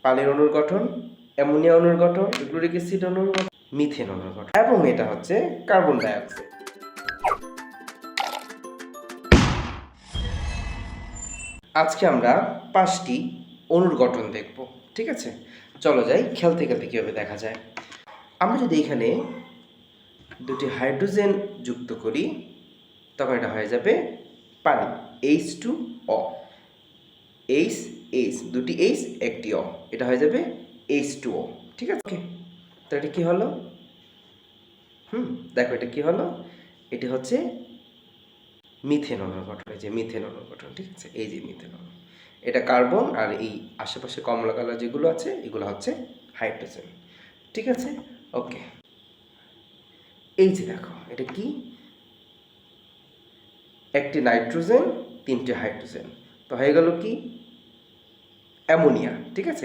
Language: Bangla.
পানির অণুর গঠন, অ্যামোনিয়া অণুর গঠন, ক্লোরিক অ্যাসিড অণুর গঠন, মিথেন অণুর গঠন, এবং এটা হচ্ছে কার্বন ডাইঅক্সাইড। আজকে আমরা 5টি অণুর গঠন দেখব, ঠিক আছে? চলো যাই খেলতে খেলতে কীভাবে দেখা যায়। আমরা যদি এখানে দুটি হাইড্রোজেন যুক্ত করি তখন এটা হয়ে যাবে পানি, H2O। দুটি H একটি O, এটা হয়ে যাবে H2O, ঠিক আছে? তো এটা কী হলো? দেখো এটা কী হলো? এটি হচ্ছে মিথেন অণুর গঠন। এই যে মিথেন অণুর গঠন, ঠিক আছে? এই যে মিথেন অণু, এটা কার্বন, আর এই আশেপাশে কমলা কালার যেগুলো আছে এগুলো হচ্ছে হাইড্রোজেন, ঠিক আছে? ওকে, এই যে দেখো এটা কি, একটি নাইট্রোজেন, 3টে হাইড্রোজেন, তো হয়ে গেল কি অ্যামোনিয়া, ঠিক আছে?